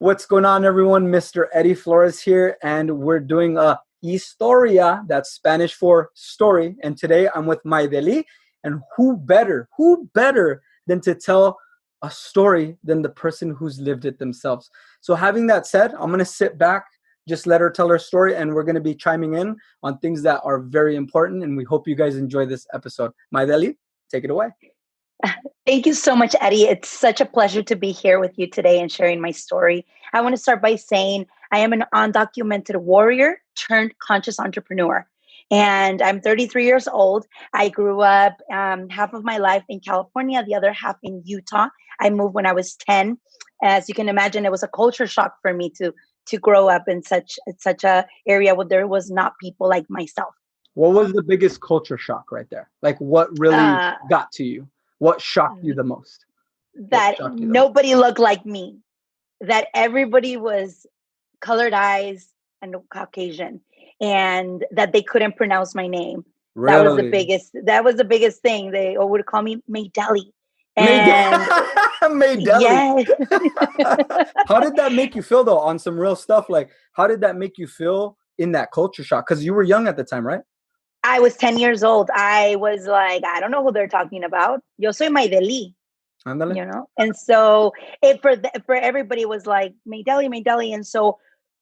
What's going on, everyone? Mr. Eddie Flores here, and we're doing a Historia, that's Spanish for story. And today I'm with Maydelli, and who better than to tell a story than the person who's lived it themselves. So having that said, I'm going to sit back, just let her tell her story, and we're going to be chiming in on things that are very important, and we hope you guys enjoy this episode. Maydelli, take it away. Thank you so much, Eddie. It's such a pleasure to be here with you today and sharing my story. I want to start by saying I am an undocumented warrior turned conscious entrepreneur. And I'm 33 years old. I grew up half of my life in California, the other half in Utah. I moved when I was 10. As you can imagine, it was a culture shock for me to grow up in such a area where there was not people like myself. What was the biggest culture shock right there? Like, what really got to you? What shocked you the most? That nobody looked like me. That everybody was colored eyes and Caucasian, and that they couldn't pronounce my name. Really? That was the biggest thing. They would call me Maydelli. Maydelli. Yes. How did that make you feel, though, on some real stuff? Like, how did that make you feel in that culture shock? Because you were young at the time, right? I was 10 years old. I was like, I don't know who they're talking about. Yo soy Maydelli. Andale. You know? And so for everybody was like, Maydelli. And so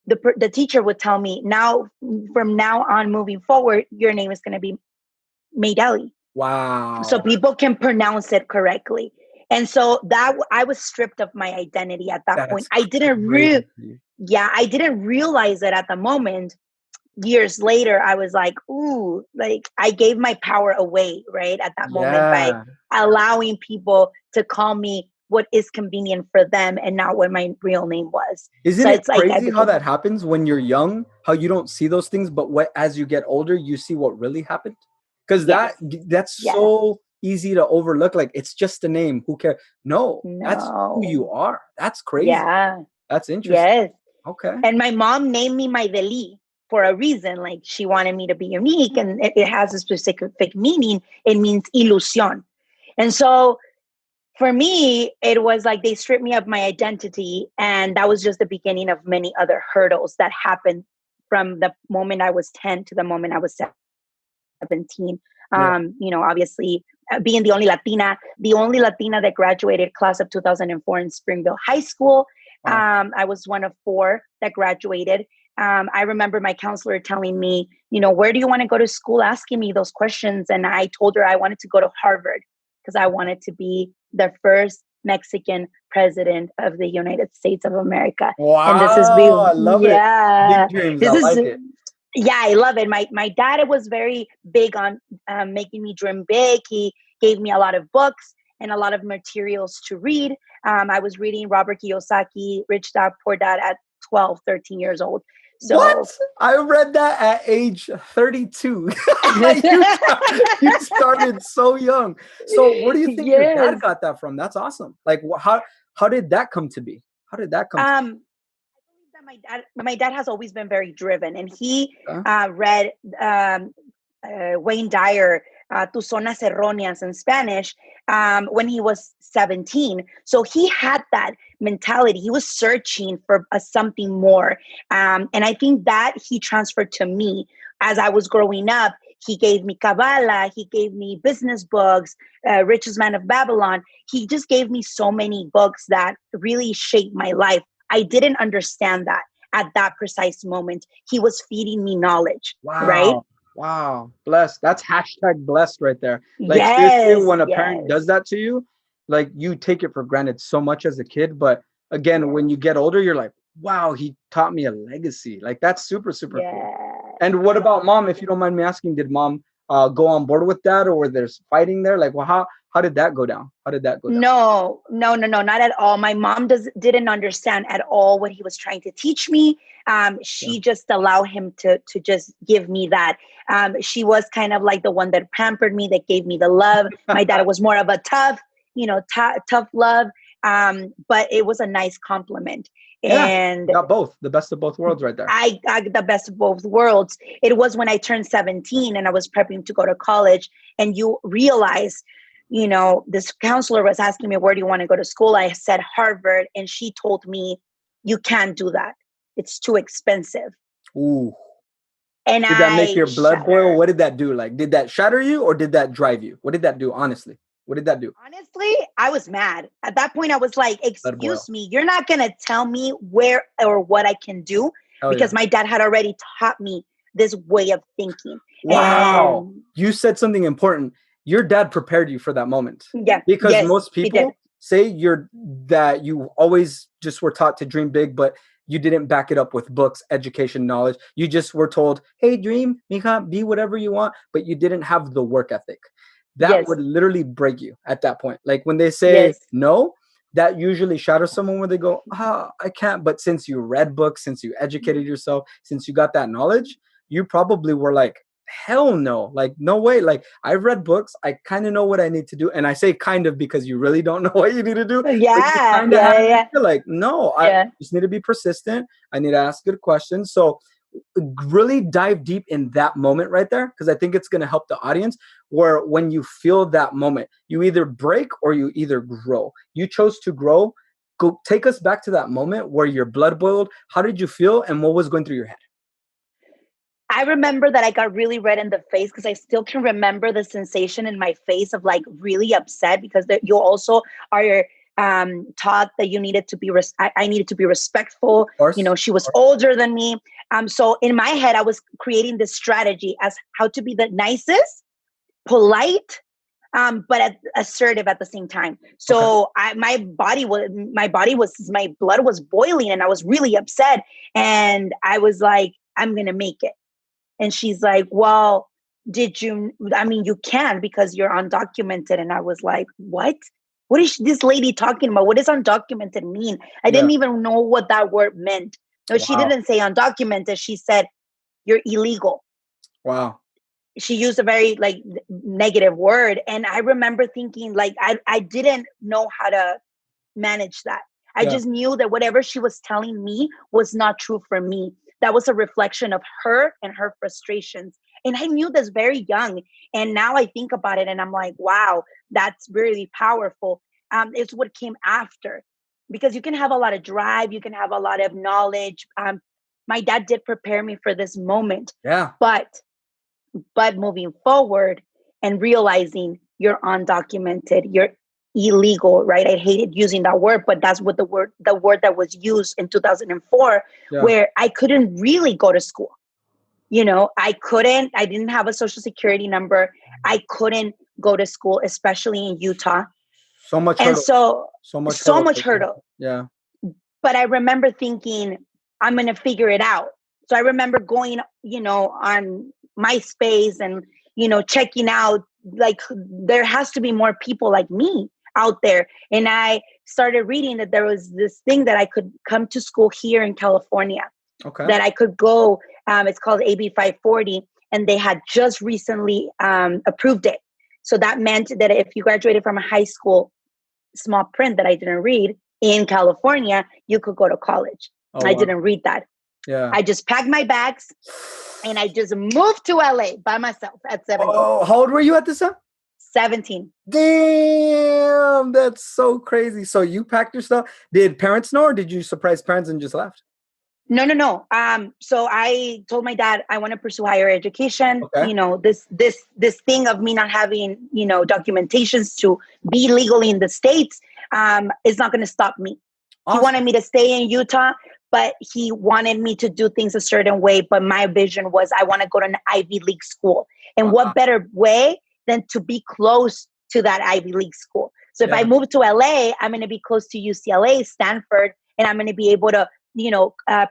the teacher would tell me, now, from now on moving forward, your name is going to be Maydelli. Wow. So people can pronounce it correctly. And so that I was stripped of my identity at that point. I didn't realize it at the moment. Years later, I was like, ooh, like I gave my power away, right? At that moment by allowing people to call me what is convenient for them and not what my real name was. Isn't it crazy how that happens when you're young, how you don't see those things, but as you get older, you see what really happened? Because that's so easy to overlook. Like, it's just a name. Who cares? No, that's who you are. That's crazy. Yeah. That's interesting. Yes. Okay. And my mom named me Maydelli for a reason. Like, she wanted me to be unique, and it has a specific meaning. It means ilusión. And so for me, it was like they stripped me of my identity, and that was just the beginning of many other hurdles that happened from the moment I was 10 to the moment I was 17. Obviously, being the only Latina that graduated class of 2004 in Springville High School. Wow. I was one of 4 that graduated. I remember my counselor telling me, where do you want to go to school? Asking me those questions. And I told her I wanted to go to Harvard because I wanted to be the first Mexican president of the United States of America. Wow. And this is I love it. Big dreams. I like it. Yeah, I love it. My dad was very big on making me dream big. He gave me a lot of books and a lot of materials to read. I was reading Robert Kiyosaki, Rich Dad, Poor Dad at 12, 13 years old. So, what? I read that at age 32. You started so young. So where do you think your dad got that from? That's awesome. Like, how did that come to be? How did that come to be? I believe that my dad has always been very driven, and he read Wayne Dyer, Tus Zonas Erróneas in Spanish, when he was 17. So he had that mentality. He was searching for something more. And I think that he transferred to me as I was growing up. He gave me Kabbalah. He gave me business books, Richest Man of Babylon. He just gave me so many books that really shaped my life. I didn't understand that at that precise moment. He was feeding me knowledge, right? Wow. Blessed. That's #blessed right there. Like, seriously, when a parent does that to you, like, you take it for granted so much as a kid. But again, when you get older, you're like, wow, he taught me a legacy. Like, that's super, super cool. And what about mom? If you don't mind me asking, did mom go on board with that, or there's fighting there? Like, well, how did that go down? No, not at all. My mom didn't understand at all what he was trying to teach me. She just allowed him to just give me that. She was kind of like the one that pampered me, that gave me the love. My dad was more of a tough love. But it was a nice compliment. And got both, the best of both worlds right there. I got the best of both worlds. It was when I turned 17 and I was prepping to go to college, and you realize, this counselor was asking me, where do you want to go to school? I said Harvard, and she told me, you can't do that. It's too expensive. Ooh. And Did that make I your blood boil? shattered. What did that do? Like, did that shatter you or did that drive you? What did that do? Honestly, what did that do? Honestly, I was mad. At that point, I was like, Blood boil. excuse me, you're not going to tell me where or what I can do, Hell because yeah. my dad had already taught me this way of thinking. Wow. And You said something important. Your dad prepared you for that moment. yeah, Because yes, most he did. people say that you always just were taught to dream big, but you didn't back it up with books, education, knowledge. You just were told, hey, dream, mija, be whatever you want, but you didn't have the work ethic. That Yes, would literally break you at that point. Like when they say yes. no, that usually shatters someone where they go, I can't. But since you read books, since you educated yourself, since you got that knowledge, you probably were like, hell no, like no way. Like I've read books, I kind of know what I need to do. And I say kind of because you really don't know what you need to do, but you Yeah, kind of have yeah, an yeah, idea. Like, no, I yeah. just need to be persistent. I need to ask good questions. So really dive deep in that moment right there, because I think it's going to help the audience, where when you feel that moment, you either break or you either grow. You chose to grow. Go take us back to that moment where your blood boiled. How did you feel and what was going through your head? I remember that I got really red in the face, because I still can remember the sensation in my face of like really upset, because you also are taught that you needed to be, I needed to be respectful. Of course. She was older than me. So in my head, I was creating this strategy as how to be the nicest, polite, but assertive at the same time. Okay. So my blood was boiling, and I was really upset. And I was like, I'm going to make it. And she's like, well, you can, because you're undocumented. And I was like, what? What is this lady talking about? What does undocumented mean? I Yeah. didn't even know what that word meant. No, she Wow. didn't say undocumented. She said, you're illegal. Wow. She used a very like negative word. And I remember thinking like, I didn't know how to manage that. I Yeah. just knew that whatever she was telling me was not true for me. That was a reflection of her and her frustrations. And I knew this very young. And now I think about it and I'm like, wow, that's really powerful. It's what came after, because you can have a lot of drive, you can have a lot of knowledge. My dad did prepare me for this moment, Yeah. but moving forward and realizing you're undocumented, you're illegal, right? I hated using that word, but that's what the word that was used in 2004, Yeah. where I couldn't really go to school. I didn't have a social security number. I couldn't go to school, especially in Utah. So much And hurdle. so, So much so hurdle. much hurdle. Yeah. But I remember thinking, I'm going to figure it out. So I remember going, on MySpace and, checking out, like, there has to be more people like me out there. And I started reading that there was this thing that I could come to school here in California, Okay. that I could go. It's called AB 540. And they had just recently approved it. So that meant that if you graduated from a high school, small print that I didn't read, in California, you could go to college. Oh, I wow. didn't read that. Yeah. I just packed my bags and I just moved to LA by myself at 17. Oh, how old were you at this time? 17. Damn, that's so crazy. So you packed your stuff. Did parents know, or did you surprise parents and just left? No. So I told my dad I want to pursue higher education. Okay. This thing of me not having, documentations to be legally in the States is not going to stop me. He Awesome. wanted me to stay in Utah, but he wanted me to do things a certain way. But my vision was I want to go to an Ivy League school. And Wow. what better way than to be close to that Ivy League school? So if I move to LA, I'm going to be close to UCLA, Stanford, and I'm going to be able to,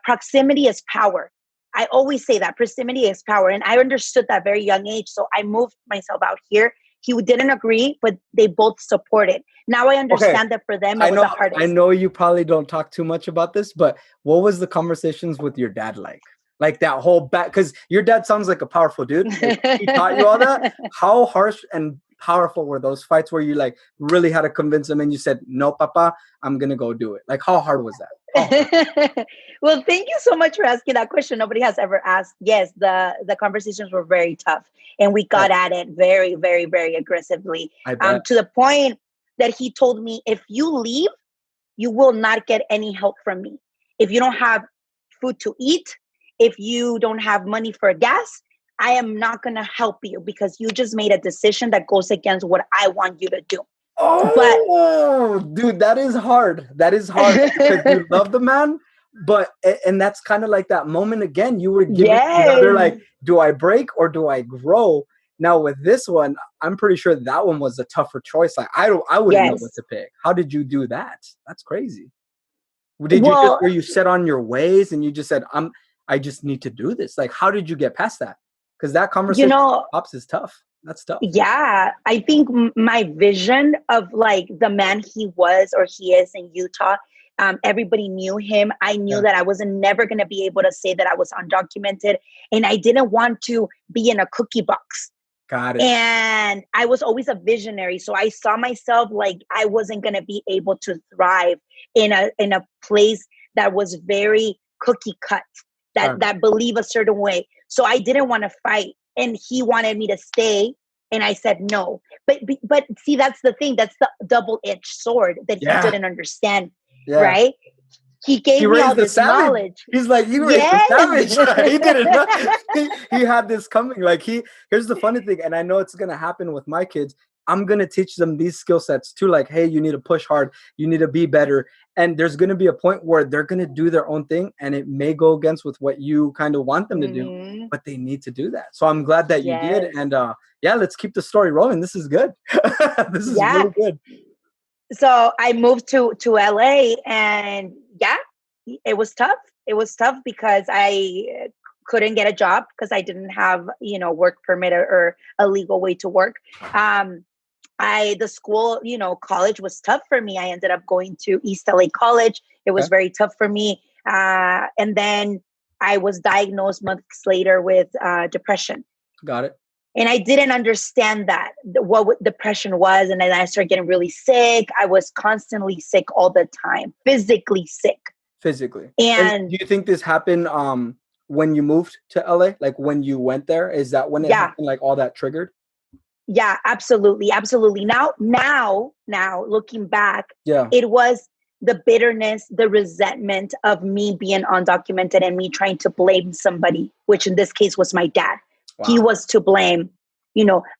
proximity is power. I always say that proximity is power. And I understood that very young age. So I moved myself out here. He didn't agree, but they both supported. Now I understand that for them, it was the hardest. I know you probably don't talk too much about this, but what was the conversations with your dad like? Like that whole because your dad sounds like a powerful dude. Like, he taught you all that. How harsh and powerful were those fights where you like really had to convince him and you said, no, papa, I'm going to go do it? Like, how hard was that? Well, thank you so much for asking that question. Nobody has ever asked. Yes, the conversations were very tough and we got at it very, very, very aggressively. To the point that he told me, if you leave, you will not get any help from me. if you don't have food to eat, if you don't have money for gas, I am not going to help you because you just made a decision that goes against what I want you to do. But oh, dude, that is hard. That is hard because you love the man, but and that's kind of like that moment again. You were giving the other like, yes, do I break or do I grow? Now with this one, I'm pretty sure that one was a tougher choice. Like I wouldn't know what yes. to pick. How did you do that? That's crazy. Did you just Well, were you set on your ways and you just said, I just need to do this? Like, how did you get past that? Because that you conversation with know, pops is tough. That's tough. yeah, I think my vision of like the man he was or he is in Utah, everybody knew him. I knew Yeah. that I was never going to be able to say that I was undocumented, and I didn't want to be in a cookie box. Got it. And I was always a visionary, so I saw myself like I wasn't going to be able to thrive in a place that was very cookie cut, that believe a certain way. So I didn't want to fight, and he wanted me to stay, and I said no. But see, that's the thing. That's the double-edged sword that he Yeah. didn't understand, Yeah. right? He He gave me all raised the this savage. knowledge. He's like, he raised the Yes. savage. He didn't know. He had this coming. Like here's the funny thing, and I know it's gonna happen with my kids. I'm gonna teach them these skill sets too. Like, hey, you need to push hard, you need to be better. And there's gonna be a point where they're gonna do their own thing, and it may go against with what you kind of want them to do, Mhm. but they need to do that. So I'm glad that you did. Yes. And yeah, let's keep the story rolling. This is good. This is Yeah. really good. So I moved to LA, and yeah, it was tough. It was tough because I couldn't get a job because I didn't have, work permit or a legal way to work. The school, college was tough for me. I ended up going to East LA College. It was Okay. very tough for me. And then I was diagnosed months later with depression. Got it. And I didn't understand what depression was. And then I started getting really sick. I was constantly sick all the time, physically sick. Physically. And do you think this happened when you moved to LA? Like when you went there? Is that when it yeah, happened, like all that triggered? yeah, absolutely. Absolutely. Now, looking back, Yeah. it was the bitterness, the resentment of me being undocumented and me trying to blame somebody, which in this case was my dad. Wow. He was to blame.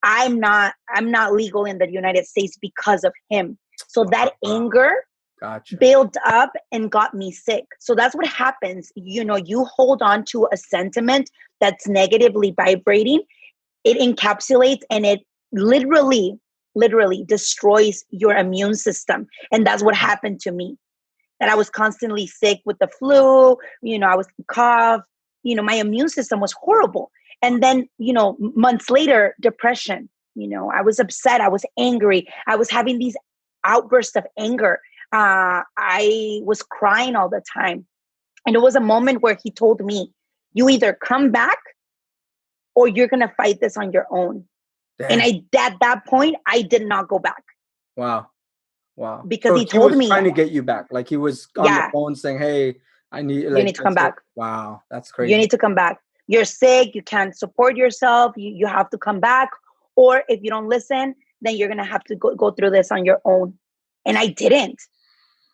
I'm not legal in the United States because of him. So that anger Gotcha. built up and got me sick. So that's what happens. You hold on to a sentiment that's negatively vibrating. It encapsulates and it literally destroys your immune system. And that's what happened to me. That I was constantly sick with the flu, I was cough, my immune system was horrible. And then, months later, depression, I was upset. I was angry. I was having these outbursts of anger. I was crying all the time. And it was a moment where he told me, you either come back or you're going to fight this on your own. Damn. And at that point, I did not go back. Wow. Because he told me trying to get you back. Like he was on the phone saying, hey, you need to come back. Wow. That's crazy. You need to come back. You're sick. You can't support yourself. You have to come back. Or if you don't listen, then you're going to have to go through this on your own. And I didn't.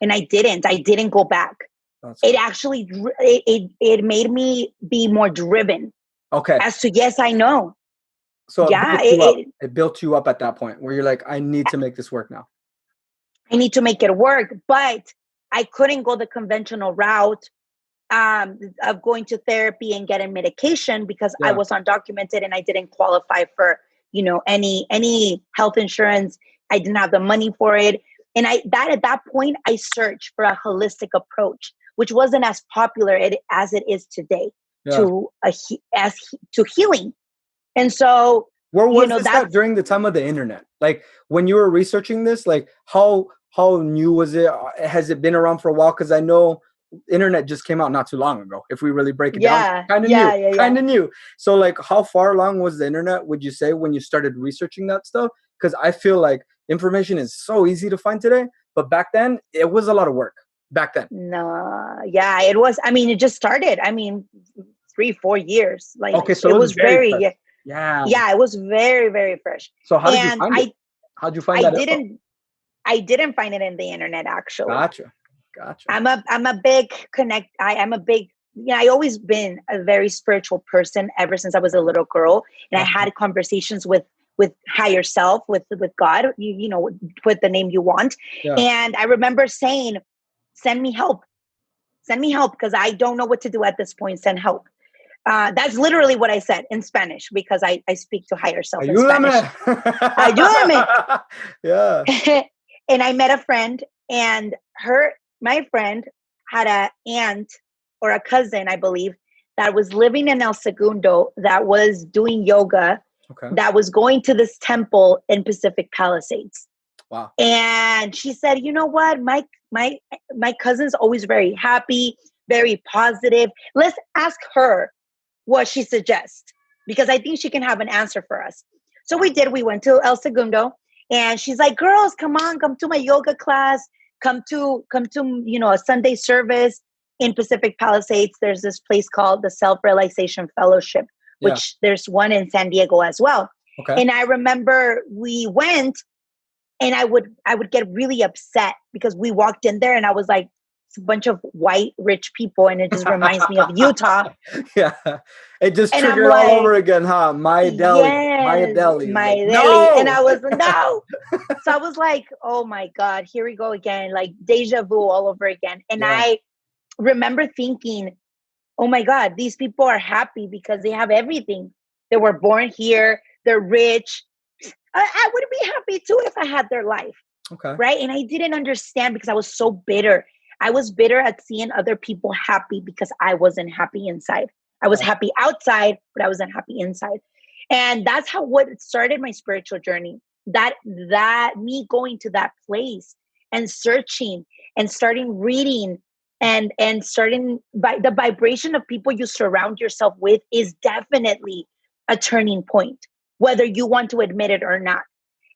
I didn't go back. It actually, it made me be more driven. Okay. As to, yes, I know. So yeah, it built you up at that point where you're like, I need to make this work now. I need to make it work. But I couldn't go the conventional route of going to therapy and getting medication because I was undocumented and I didn't qualify for, any health insurance. I didn't have the money for it. And at that point, I searched for a holistic approach, which wasn't as popular as it is today to healing. And so, where was this at during the time of the internet? Like when you were researching this, like how new was it? Has it been around for a while? Because I know internet just came out not too long ago. If we really break it down, kind of new. So like, how far along was the internet, would you say, when you started researching that stuff? Because I feel like information is so easy to find today, but back then it was a lot of work. Back then, no, yeah, it was. I mean, it just started. 3-4 years. Like, okay, so it was very fresh. Yeah, it was very, very fresh. So how did you find it? How'd you find that? I didn't find it in the internet, actually. Gotcha. Gotcha. I'm a big I am a big, I always been a very spiritual person ever since I was a little girl. And I Gotcha. had conversations with higher self, with God, put the name you want. Yeah. And I remember saying, send me help. Send me help because I don't know what to do at this point. Send help. That's literally what I said in Spanish because I speak to higher self in Spanish. Ayúdame. Ayúdame. Yeah. And I met a friend, and my friend had a aunt or a cousin, I believe, that was living in El Segundo, that was doing yoga, Okay. that was going to this temple in Pacific Palisades. Wow. And she said, you know what? My cousin's always very happy, very positive. Let's ask her what she suggests, because I think she can have an answer for us. So we did. We went to El Segundo, and she's like, girls, come on, come to my yoga class. Come to a Sunday service in Pacific Palisades. There's this place called the Self-Realization Fellowship, which there's one in San Diego as well. Okay. And I remember we went, and I would get really upset because we walked in there and I was like, it's a bunch of white rich people, and it just reminds me of Utah. Yeah. It just And I'm triggered all like, over again, huh? Maydelli. yes, Maydelli. Like, Maydelli. And no. I was, no. So I was like, oh my God, here we go again, like deja vu all over again. And I remember thinking, oh my God, these people are happy because they have everything. They were born here. They're rich. I would be happy too if I had their life. Okay. Right. And I didn't understand because I was so bitter. I was bitter at seeing other people happy because I wasn't happy inside. I was happy outside, but I wasn't happy inside. And that's what started my spiritual journey. That me going to that place and searching and starting reading and starting by the vibration of people you surround yourself with is definitely a turning point, whether you want to admit it or not.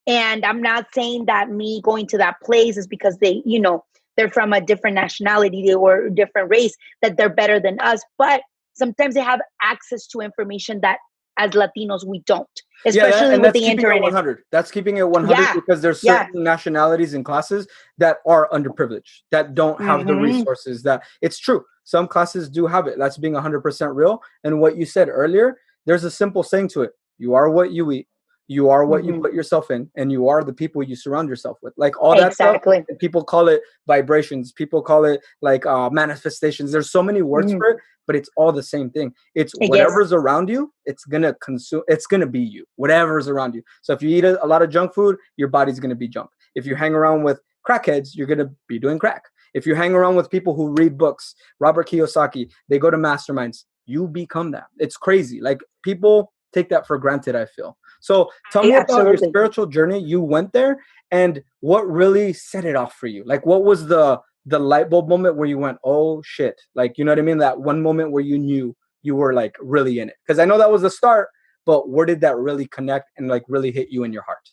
And I'm not saying that me going to that place is because they're from a different nationality or a different race, that they're better than us. But sometimes they have access to information that as Latinos, we don't, especially with the internet. 100. That's keeping it 100 because there's certain nationalities and classes that are underprivileged, that don't have the resources. That it's true. Some classes do have it. That's being 100% real. And what you said earlier, there's a simple saying to it. You are what you eat. You are what you put yourself in, and you are the people you surround yourself with. Like all that stuff. People call it vibrations. People call it like manifestations. There's so many words for it, but it's all the same thing. It's whatever's around you, it's gonna consume. It's gonna be you. Whatever's around you. So if you eat a lot of junk food, your body's gonna be junk. If you hang around with crackheads, you're gonna be doing crack. If you hang around with people who read books, Robert Kiyosaki, they go to masterminds, you become that. It's crazy. Like people take that for granted, I feel. So tell me about your spiritual journey. You went there, and what really set it off for you? Like, what was the light bulb moment where you went, oh shit? Like, you know what I mean? That one moment where you knew you were like really in it. Because I know that was the start, but where did that really connect and like really hit you in your heart?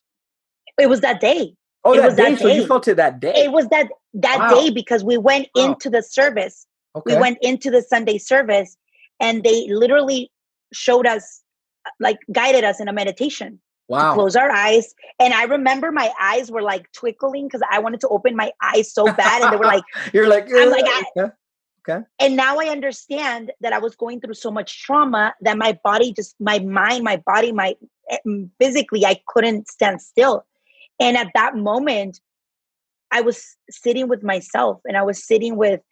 It was that day. Oh, that day. So you felt it that day. It was that day because we went into the service. Okay. We went into the Sunday service, and they literally showed us, like guided us in a meditation to close our eyes. And I remember my eyes were like twinkling because I wanted to open my eyes so bad. And they were like, you're like, I'm like, okay. And now I understand that I was going through so much trauma that my body, just my mind, my body, physically, I couldn't stand still. And at that moment, I was sitting with myself, and I was sitting with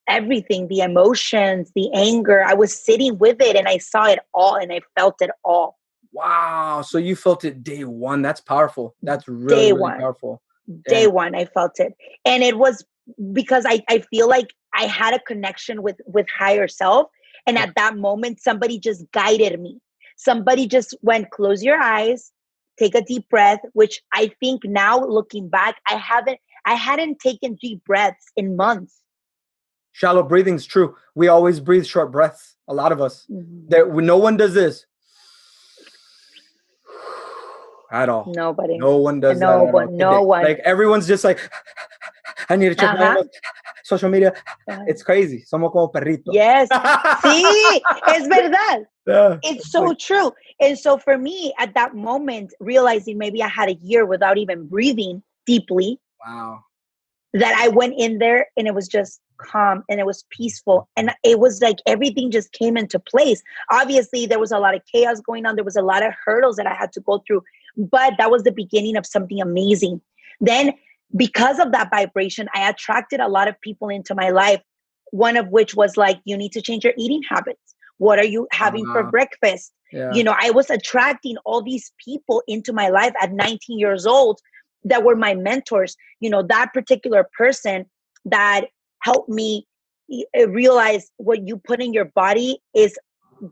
everything, the emotions, the anger. I was sitting with it, and I saw it all, and I felt it all. Wow. So you felt it day one. That's powerful. That's really, really powerful. Day one, I felt it. And it was because I feel like I had a connection with higher self. And at that moment, somebody just guided me. Somebody just went, close your eyes, take a deep breath, which I think now looking back, I hadn't taken deep breaths in months. Shallow breathing's true. We always breathe short breaths. A lot of us. No one does this at all. Nobody. No one does that at all. No one. Like everyone's just like, I need to check my social media. It's crazy. Somos como perritos. Yes. Sí, es verdad. Yeah. It's so true. And so for me, at that moment, realizing maybe I had a year without even breathing deeply. Wow. that I went in there and it was just calm and it was peaceful. And it was like everything just came into place. Obviously, there was a lot of chaos going on. There was a lot of hurdles that I had to go through, but that was the beginning of something amazing. Then, because of that vibration, I attracted a lot of people into my life. One of which was like, you need to change your eating habits. What are you having for breakfast? Yeah. You know, I was attracting all these people into my life at 19 years old that were my mentors. You know, that particular person that helped me realize what you put in your body is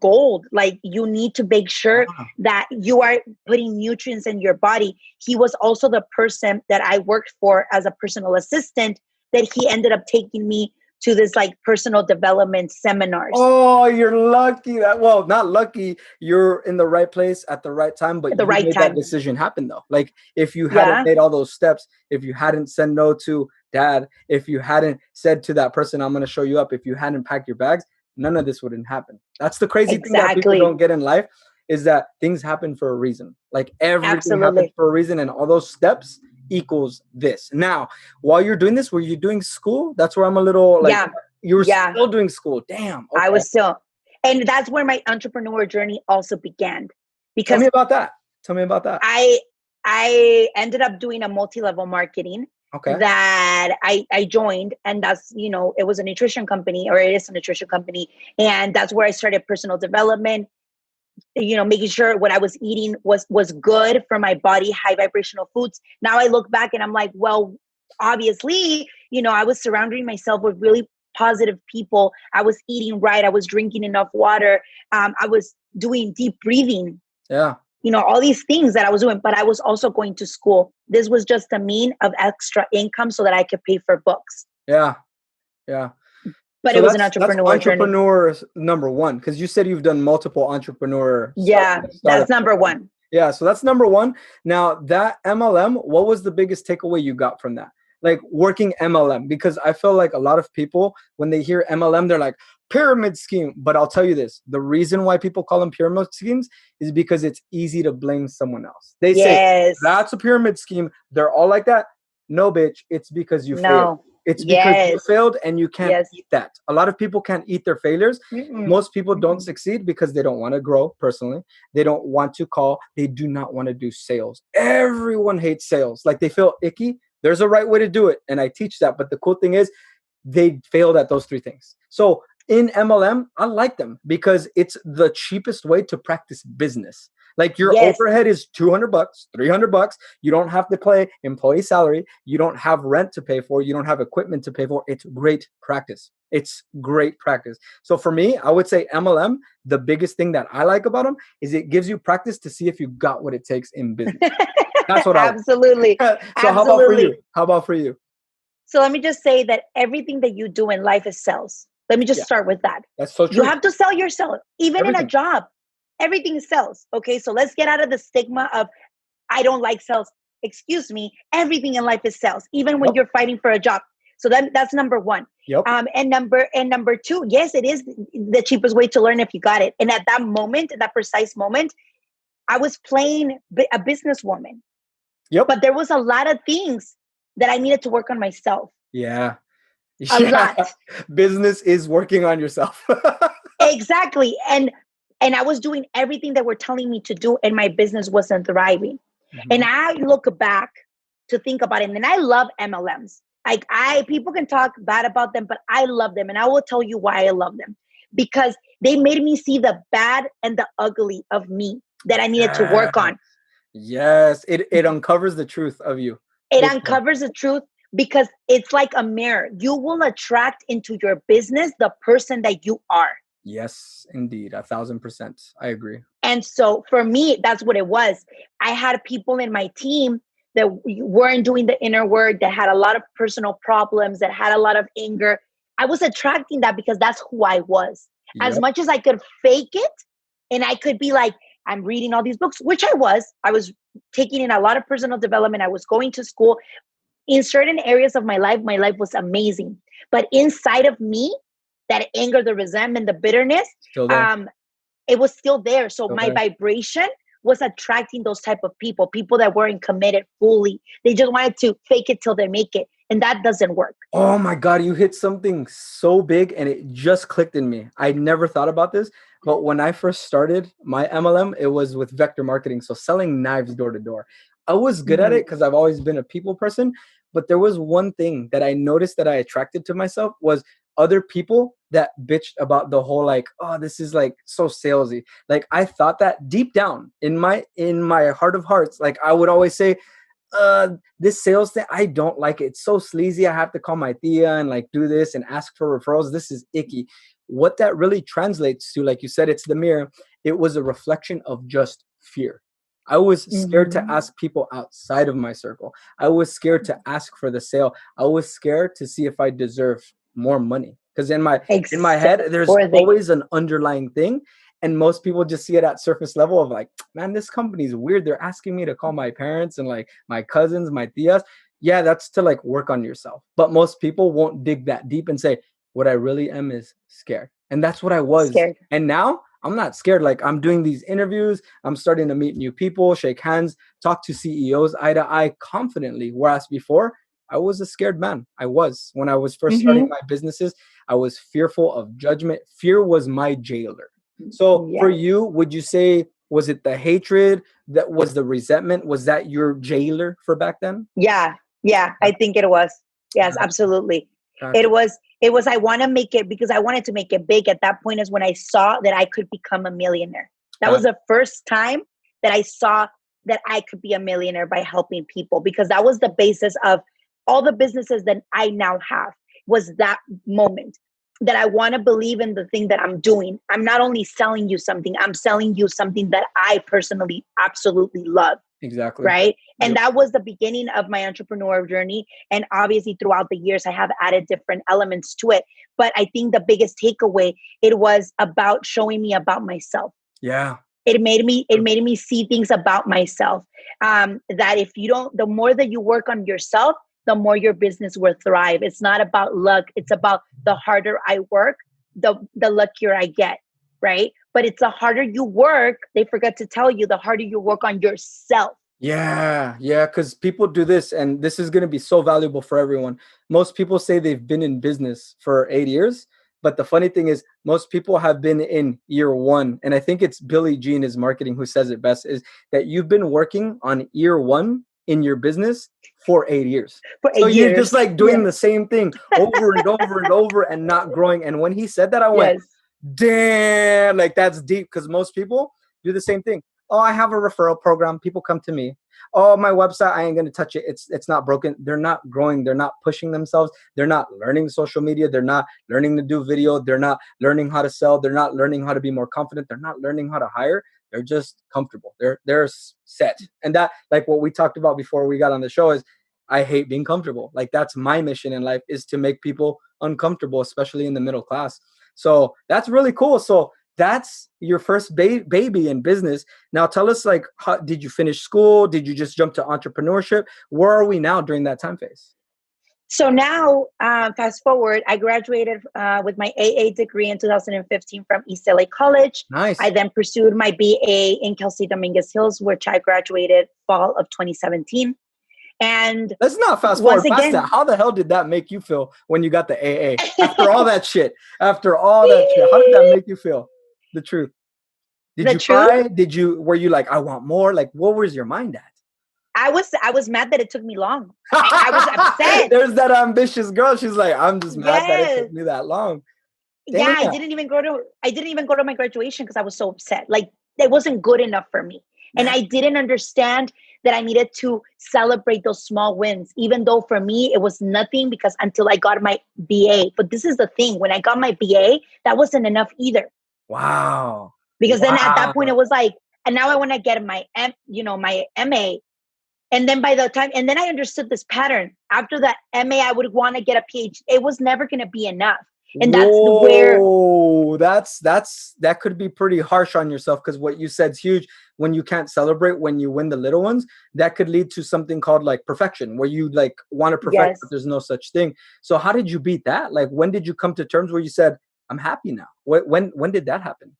gold. Like, you need to make sure that you are putting nutrients in your body. He was also the person that I worked for as a personal assistant, that he ended up taking me to this like personal development seminars. Oh, you're lucky. Well, not lucky. You're in the right place at the right time, but At the you right made time. that decision happen though. Like, if you hadn't made all those steps, if you hadn't said no to dad, if you hadn't said to that person, I'm going to show you up, if you hadn't packed your bags, none of this wouldn't happen. That's the crazy thing that people don't get in life, is that things happen for a reason. Like, everything happens for a reason, and all those steps equals this. Now, while you're doing this, were you doing school? That's where I'm a little like, you were still doing school. Damn. Okay. I was still. And that's where my entrepreneur journey also began. Because Tell me about that. Tell me about that. I ended up doing a multi-level marketing that I joined. And that's, you know, it was a nutrition company, or it is a nutrition company. And that's where I started personal development, you know, making sure what I was eating was good for my body, high vibrational foods. Now I look back and I'm like, well, obviously, you know, I was surrounding myself with really positive people. I was eating right. I was drinking enough water. I was doing deep breathing. Yeah. You know, all these things that I was doing, but I was also going to school. This was just a mean of extra income so that I could pay for books. Yeah. Yeah. But it was an entrepreneur journey. Number one, because you said you've done multiple entrepreneur. That's number one. Yeah, so that's number one. Now, that MLM, what was the biggest takeaway you got from that? Like, working MLM, because I feel like a lot of people, when they hear MLM, they're like, pyramid scheme. But I'll tell you this, the reason why people call them pyramid schemes is because it's easy to blame someone else. They say, that's a pyramid scheme. They're all like that. No, bitch, it's because you failed. It's because you failed and you can't eat that. A lot of people can't eat their failures. Most people don't succeed because they don't want to grow personally. They don't want to call. They do not want to do sales. Everyone hates sales. Like, they feel icky. There's a right way to do it, and I teach that. But the cool thing is, they failed at those three things. So in MLM, I like them because it's the cheapest way to practice business. Like, your overhead is $200, $300. You don't have to pay employee salary. You don't have rent to pay for. You don't have equipment to pay for. It's great practice. It's great practice. So for me, I would say MLM, the biggest thing that I like about them is it gives you practice to see if you got what it takes in business. That's what I Absolutely. So how about for you? How about for you? So let me just say that everything that you do in life is sales. Let me just start with that. That's so true. You have to sell yourself, even in a job. Everything is sales. Okay, so let's get out of the stigma of, I don't like sales. Excuse me. Everything in life is sales, even when you're fighting for a job. So that's number one. And number two, yes, it is the cheapest way to learn if you got it. And at that moment, that precise moment, I was playing a businesswoman. But there was a lot of things that I needed to work on myself. A lot. Business is working on yourself. Exactly. And I was doing everything that were telling me to do, and my business wasn't thriving. And I look back to think about it, and I love MLMs. Like, people can talk bad about them, but I love them. And I will tell you why I love them. Because they made me see the bad and the ugly of me that I needed to work on. Yes, it uncovers the truth of you. It uncovers the truth, because it's like a mirror. You will attract into your business the person that you are. Yes, indeed. 1,000%. I agree. And so for me, that's what it was. I had people in my team that weren't doing the inner work, that had a lot of personal problems, that had a lot of anger. I was attracting that because that's who I was. As much as I could fake it, and I could be like, I'm reading all these books, which I was taking in a lot of personal development. I was going to school. In certain areas of my life was amazing. But inside of me, that anger, the resentment, the bitterness, it was still there. So my vibration was attracting those type of people that weren't committed fully. They just wanted to fake it till they make it. And that doesn't work. Oh my God, you hit something so big and it just clicked in me. I never thought about this, but when I first started my MLM, it was with vector marketing. So selling knives door to door. I was good at Mhm. it because I've always been a people person, but there was one thing that I noticed that I attracted to myself was other people that bitched about the whole like, oh, this is like so salesy. Like I thought that deep down in my heart of hearts, like I would always say, this sales thing, I don't like it. It's so sleazy. I have to call my tia and like do this and ask for referrals. This is icky. What that really translates to, like you said, it's the mirror. It was a reflection of just fear. I was scared to Mhm. ask people outside of my circle. I was scared to ask for the sale. I was scared to see if I deserve more money. Because in my head, Except there's for the always an underlying thing. And most people just see it at surface level of like, man, this company's weird. They're asking me to call my parents and like my cousins, my tias. Yeah, that's to like work on yourself. But most people won't dig that deep and say, what I really am is scared. And that's what I was. scared. And now I'm not scared. Like I'm doing these interviews, I'm starting to meet new people, shake hands, talk to CEOs eye to eye confidently. Whereas before, I was a scared man. I was. When I was first starting Hmm. my businesses, I was fearful of judgment. Fear was my jailer. So for Yes. you, would you say, was it the hatred that was the resentment? Was that your jailer for back then? Yeah. Yeah. I think it was. Yes, Gotcha. absolutely. Gotcha. It was, I want to make it because I wanted to make it big. At that point is when I saw that I could become a millionaire. That was Gotcha. the first time that I saw that I could be a millionaire by helping people, because that was the basis of all the businesses that I now have, was that moment that I want to believe in the thing that I'm doing. I'm not only selling you something, I'm selling you something that I personally absolutely love. Exactly. Right. And Yep. that was the beginning of my entrepreneur journey. And obviously, throughout the years, I have added different elements to it. But I think the biggest takeaway, it was about showing me about myself. Yeah. It made me see things about myself. That if you don't, the more that you work on yourself, the more your business will thrive. It's not about luck. It's about the harder I work, the luckier I get. Right. But it's the harder you work, they forget to tell you, the harder you work on yourself. Yeah, yeah, because people do this, and this is going to be so valuable for everyone. Most people say they've been in business for 8 years, but the funny thing is, most people have been in year one. And I think it's Billie Jean is marketing who says it best, is that you've been working on year one in your business for 8 years. For So eight you're just years. like doing Yes. the same thing over and over and over and not growing. And when he said that, I went, Yes. damn, like that's deep, because most people do the same thing. Oh, I have a referral program. People come to me. Oh, my website, I ain't gonna touch it. It's not broken. They're not growing. They're not pushing themselves. They're not learning social media. They're not learning to do video. They're not learning how to sell. They're not learning how to be more confident. They're not learning how to hire. They're just comfortable. They're set. And that, like what we talked about before we got on the show, is I hate being comfortable. Like that's my mission in life, is to make people uncomfortable, especially in the middle class. So that's really cool. So that's your first baby in business. Now tell us, like, how, did you finish school? Did you just jump to entrepreneurship? Where are we now during that time phase? So now, fast forward, I graduated with my AA degree in 2015 from East LA College. I Nice. then pursued my BA in Kelsey Dominguez Hills, which I graduated fall of 2017. And Let's not fast once forward past that. again, How the hell did that make you feel when you got the AA? After all that shit, after all that shit, how did that make you feel? The truth. Did the you truth, cry? Were you like, I want more? Like, what was your mind at? I was mad that it took me long. I was upset. There's that ambitious girl. She's like, I'm just mad that it took Yes. me that long. Yeah, Damn. I didn't even go to my graduation because I was so upset. Like it wasn't good enough for me. And Man. I didn't understand that I needed to celebrate those small wins, even though for me it was nothing, because until I got my BA. But this is the thing, when I got my BA, that wasn't enough either. Wow. Because then at that point Wow. it was like, and now I want to get my my MA. And then by the time, and then I understood this pattern. After that MA, I would want to get a PhD. It was never going to be enough. And that's where, Whoa, that could be pretty harsh on yourself, because what you said's huge. When you can't celebrate when you win the little ones, that could lead to something called like perfection, where you like want to perfect, but yes. there's no such thing. So how did you beat that? Like, when did you come to terms where you said, I'm happy now? When did that happen?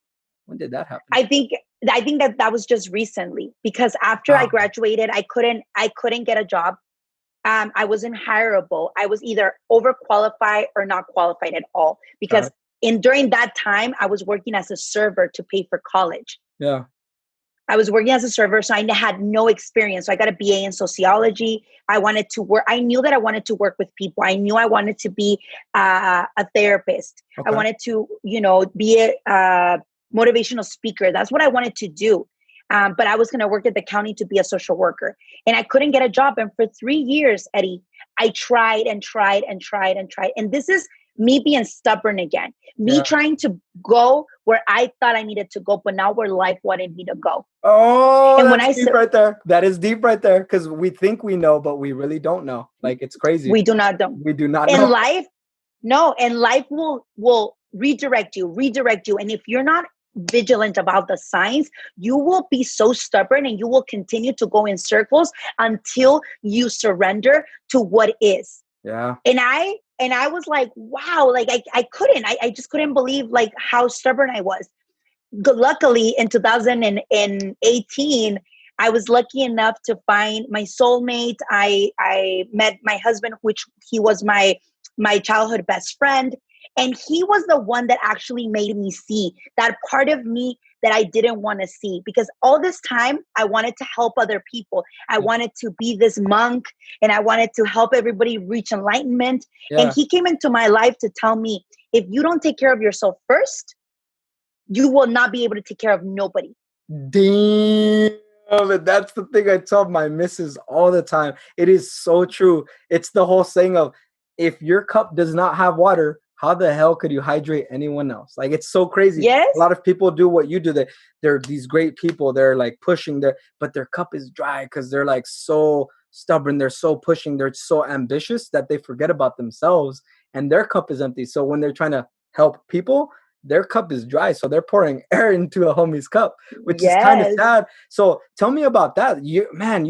When did that happen? I think that was just recently, because after I Wow. graduated, I couldn't get a job. I wasn't hireable. I was either overqualified or not qualified at all. Got Because it. during that time, I was working as a server to pay for college. Yeah. I was working as a server, so I had no experience. So I got a BA in sociology. I wanted to work. I knew that I wanted to work with people. I knew I wanted to be a therapist. I Okay. wanted to, be a motivational speaker. That's what I wanted to do. But I was going to work at the county to be a social worker, and I couldn't get a job. And for 3 years, Eddie, I tried and tried and tried and tried. And this is me being stubborn again. Me Yeah. trying to go where I thought I needed to go, but not where life wanted me to go. Oh, And when that's I deep said, right there. That is deep right there because we think we know, but we really don't know. Like it's crazy. we do not know. We do not In know. life, no, and life will redirect you. And if you're not vigilant about the signs, you will be so stubborn and you will continue to go in circles until you surrender to what is. Yeah. And I was like, wow, like I couldn't. I just couldn't believe like how stubborn I was. Luckily in 2018, I was lucky enough to find my soulmate. I met my husband, which he was my childhood best friend, and he was the one that actually made me see that part of me that I didn't want to see, because all this time I wanted to help other people. I wanted to be this monk and I wanted to help everybody reach enlightenment. And Yeah. he came into my life to tell me, if you don't take care of yourself first, you will not be able to take care of nobody. Damn. And that's the thing I tell my missus all the time. It is so true. It's the whole saying of, if your cup does not have water, how the hell could you hydrate anyone else? Like it's so crazy. Yes. A lot of people do what you do. They're these great people. They're like pushing but their cup is dry because they're like so stubborn. They're so pushing. They're so ambitious that they forget about themselves and their cup is empty. So when they're trying to help people, their cup is dry, so they're pouring air into a homie's cup, which is kind of Yes. sad. So tell me about that. You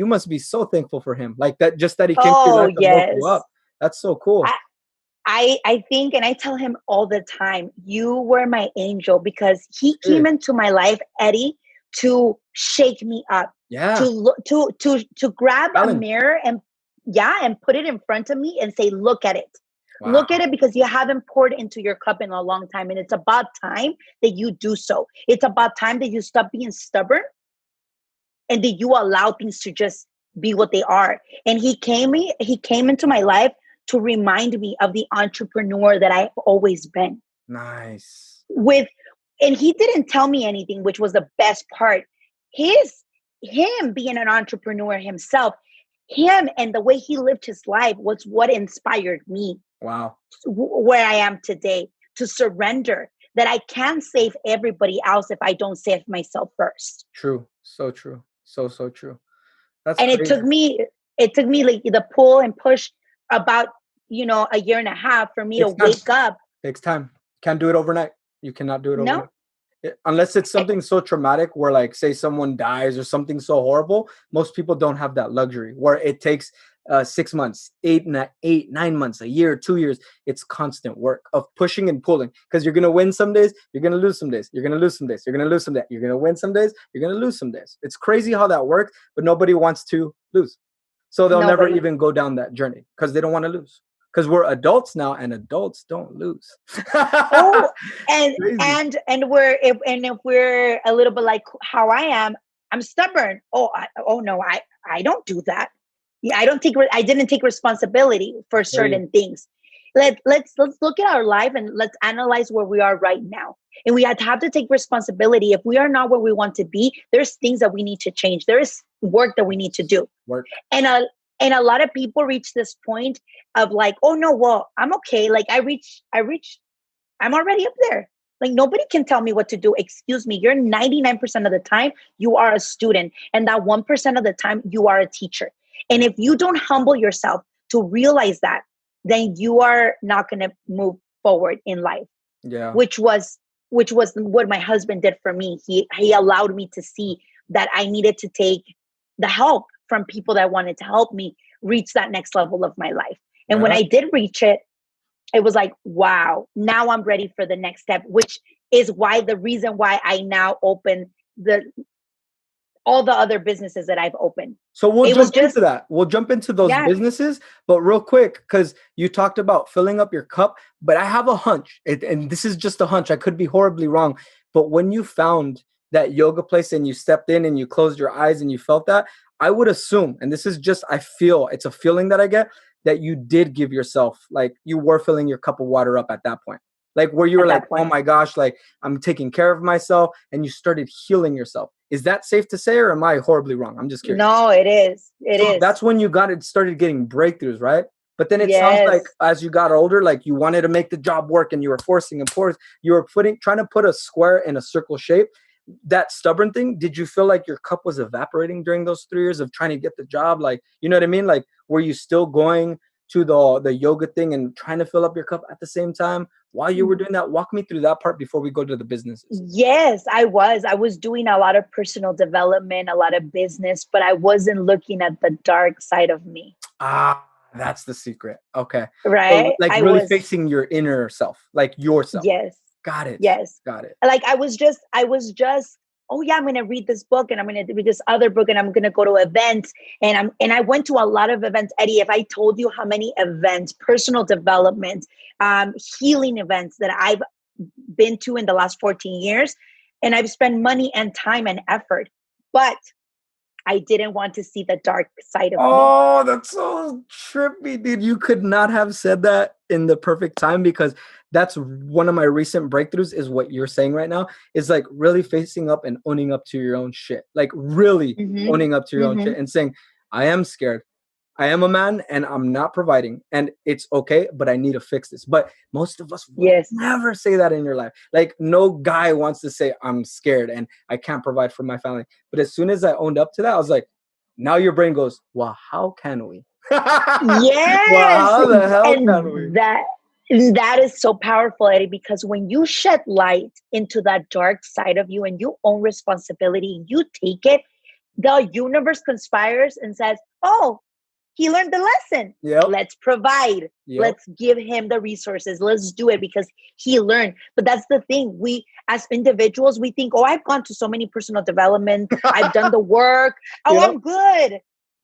must be so thankful for him, like that, just that he came to your Oh, life and woke you yes. up. That's so cool. I think, and I tell him all the time, you were my angel, because he came Serious. into my life, Eddie, to shake me up, Yeah. to look, to grab a Challenge. mirror and put it in front of me and say, look at it. Wow. Look at it, because you haven't poured into your cup in a long time. And it's about time that you do so. It's about time that you stop being stubborn and that you allow things to just be what they are. And he came into my life to remind me of the entrepreneur that I've always been. Nice. And he didn't tell me anything, which was the best part. Him being an entrepreneur himself, him and the way he lived his life was what inspired me. Wow. Where I am today, to surrender that I can't save everybody else if I don't save myself first. True. So true. So true. That's And crazy. it took me like the pull and push about, a year and a half for me to wake up. Takes time. Can't do it overnight. You cannot do it No. overnight. Unless it's something so traumatic where, like, say someone dies or something so horrible, most people don't have that luxury where it takes 6 months, 9 months, a year, 2 years. It's constant work of pushing and pulling, because you're going to win some days, you're going to lose some days, you're going to lose some days, you're going to lose some days, you're going to win some days, you're going to lose some days. It's crazy how that works, but nobody wants to lose. So they'll never even go down that journey because they don't want to lose. Because we're adults now, and adults don't lose. Oh, and if we're a little bit like how I am, I'm stubborn. No, I don't do that. Yeah, I didn't take responsibility for certain things. Let's look at our life and let's analyze where we are right now. And we have to take responsibility. If we are not where we want to be, there's things that we need to change. There is work that we need to do. And a lot of people reach this point of like, oh no, well, I'm okay. Like I'm already up there. Like nobody can tell me what to do. Excuse me. You're 99% of the time, you are a student. And that 1% of the time, you are a teacher. And if you don't humble yourself to realize that, then you are not going to move forward in life. Yeah. Which was what my husband did for me. He allowed me to see that I needed to take the help from people that wanted to help me reach that next level of my life. And when I did reach it, it was like, wow, now I'm ready for the next step, which is the reason why I now open all the other businesses that I've opened. So we'll It was jump just, into that. We'll jump into those yeah, businesses, but real quick, because you talked about filling up your cup, but I have a hunch, and this is just a hunch. I could be horribly wrong, but when you found that yoga place and you stepped in and you closed your eyes and you felt that, I would assume, and this is just, I feel, it's a feeling that I get, that you did give yourself, like you were filling your cup of water up at that point. Like where you were at like, that oh point. my gosh, like I'm taking care of myself, and you started healing yourself. Is that safe to say, or am I horribly wrong? I'm just curious. No, it is. It So is. that's when you started getting breakthroughs, right? But then it sounds like Yes. as you got older, like you wanted to make the job work and you were forcing and forcing, you were trying to put a square in a circle shape. That stubborn thing, did you feel like your cup was evaporating during those 3 years of trying to get the job? Like, you know what I mean? Like, were you still going to the yoga thing and trying to fill up your cup at the same time while you were doing that? Walk me through that part before we go to the businesses. Yes, I was. I was doing a lot of personal development, a lot of business, but I wasn't looking at the dark side of me. Ah, that's the secret. Okay. So Right? like I really was, facing your inner self, like yourself. yes, Got it. yes. Got it. Like I was just, oh yeah, I'm gonna read this book and I'm gonna read this other book and I'm gonna go to events. And I went to a lot of events. Eddie, if I told you how many events, personal development, healing events that I've been to in the last 14 years, and I've spent money and time and effort, but I didn't want to see the dark side of me. Oh, that's so trippy, dude. You could not have said that in the perfect time, because that's one of my recent breakthroughs is what you're saying right now is like really facing up and owning up to your own shit. Like really Mm-hmm. owning up to your own Mm-hmm. shit and saying, I am scared. I am a man and I'm not providing and it's okay, but I need to fix this. But most of us will Yes. never say that in your life. Like no guy wants to say I'm scared and I can't provide for my family. But as soon as I owned up to that, I was like, now your brain goes, well, how can we? Well, Yes. how the hell can we? And that is so powerful, Eddie, because when you shed light into that dark side of you and you own responsibility, you take it, the universe conspires and says, oh, he learned the lesson. Yep. Let's provide. Yep. Let's give him the resources. Let's do it because he learned. But that's the thing. We, as individuals, we think, oh, I've gone to so many personal development. I've done the work. Oh, Yep. I'm good.